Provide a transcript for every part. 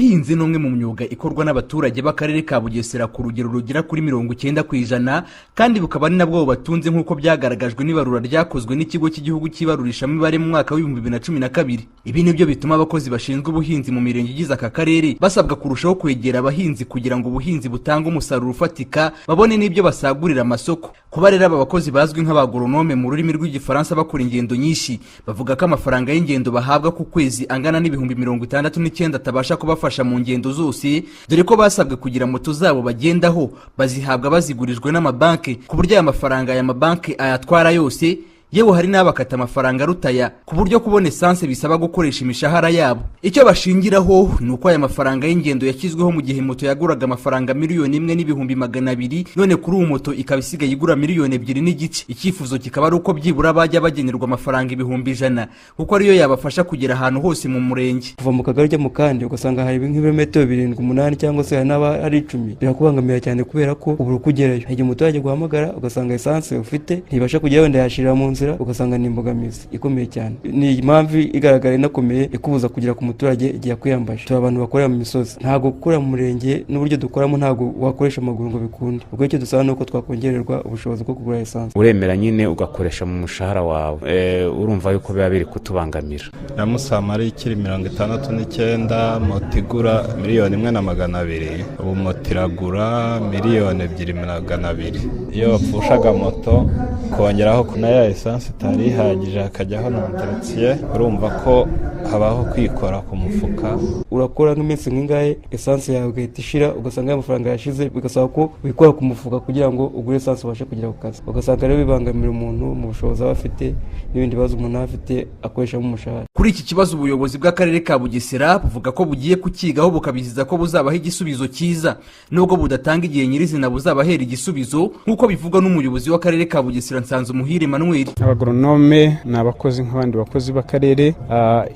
Ubuhinzi ni umwe mu myuga ikorwa n'abaturage b'akarere ka Bugesera ku rugero rugera kuri 90% kandi bukaba ari nabwo batunze nk'uko byagaragajwe n'ibarura ryakozwe n'ikigo cy'igihugu cy'ibarurishamibare mu mwaka wa 2012. Ibi nibyo bituma abakozi bashinzwe ubuhinzi mu mirenge igize aka karere basabwa kurushaho kwegera abahinzi kugira ngo ubuhinzi butange umusaruro ufatika babone n'ibyo basagurira amasoko. Kuba rero aba bakozi bazwi nk'abagoronome mu rurimi rw'igifaransa bakora ingendo nyinshi, bavuga ko amafaranga y'ingendo bahabwa ku kwezi angana n'ibihumbi 69 atabasha kubafasha mu ngendo zose, dore ko basabwe kugira moto zabo bagendaho bazihabwa bazigurijwe n'amabanki, ku buryo aya mafaranga ya mabanki ayatwara yose, yewe hari n'abakata amafaranga rutaya ku buryo kubona essence bisaba gukoresha imishahara yabo. Icyo bashingiraho ni uko aya mafaranga y'ingendo yashyizweho mu gihe moto yaguraga amafaranga 1,200,000 none kuri uwo moto ikaba isigaye igura 2,200,000. Icyifuzo kikaba ari uko byibura bajya bagenerwa amafaranga 100,000 kuko ariyo yabafasha kugera ahantu hose mu murenge. Kuva mu kagari jya mu kandi ugasanga hari nk'ibirometero 7-8 cyangwa se n'aba ari 10, birakubangamira cyane kubera ko ubura kugerayo. Igihe umuturage guhamagara ugasanga essence ufite ntibasha kujyayo wenda yashirira mu ugasanga ni imbogamizi ikomeye cyane. Ni impamvu igaragara inakomeye ikubuza kugira ku muturage igihe kwiyambaje. Turi abantu bakorera mu misozi, ntago gukora mu murenge n'uburyo dukoramo ntago wakoresha amaguru ngo bikunde. Ubwo icyo dusaba nuko twakongererwa ubushobozi bwo kugura essence. Uremera nyine ugakoresha mu mushahara wawe, urumva yuko biba biri kutubangamira. Namusamari ikiri 69, moto igura 1,200,000, ubu moto iragura 2,200,000. Iyo wapfushaga moto kongeraho kunaya essence itari ihagije hakajyaho na entretien, urumva ko habaho kwikora ku mufuka. Urakora nk'iminsi nk'ingahe essence yawe igahita ishira, ugasanga amafaranga yashize, bigasaba ko wikora ku mufuka kugira ngo ugure essence ubashe kugera ku kazi. Ugasanga rero bibangamira umuntu mu bushobozi aba afite n'ibindi bibazo umuntu afite akoresha mu mushahara. Kuri iki kibazo ubuyobozi bw'akarere ka Bugesera buvuga ko bugiye kukigaho bukabiziza ko buzabaha igisubizo cyiza, nubwo budatanga igihe nyirizina buzabahera igisubizo nk'uko bivugwa n'umuyobozi w'akarere ka Bugesera Nsanzumuhire Emmanuel. Abagoronome ni abakozi nk'abandi bakozi b'akarere.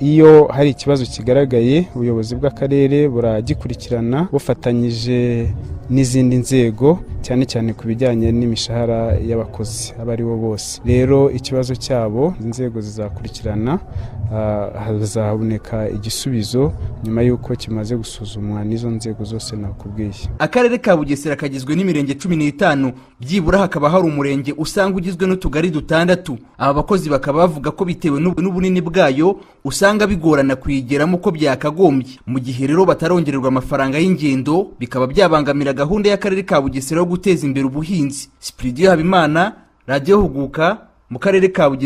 Iyo hari ikibazo kigaragaye ubuyobozi bw'akarere buragikurikirana bufatanyije n'izindi nzego, cyane cyane ku bijyanye n'imishahara y'abakozi aba ari bo bose. Rero ikibazo cyabo inzego zizakurikirana, hazaboneka igisubizo nyuma y'uko kimaze gusuzumwa n'izo nzego zose nakubwiye. Akarere ka Bugesera kagizwe n'imirenge 15, byibura hakaba hari umurenge usanga ugizwe n'utugari 6. Aba bakozi bakaba bavuga ko bitewe n'ubunini bwayo usanga bigorana kuyigeramo uko byakagombye. Mu gihe rero batarongererwa amafaranga y'ingendo, bikaba byabangamira gahunda y'akarere ka Bugesera yo guteza imbere ubuhinzi. Spiridie Habimana, Radio Huguka, mu karere ka Bugesera.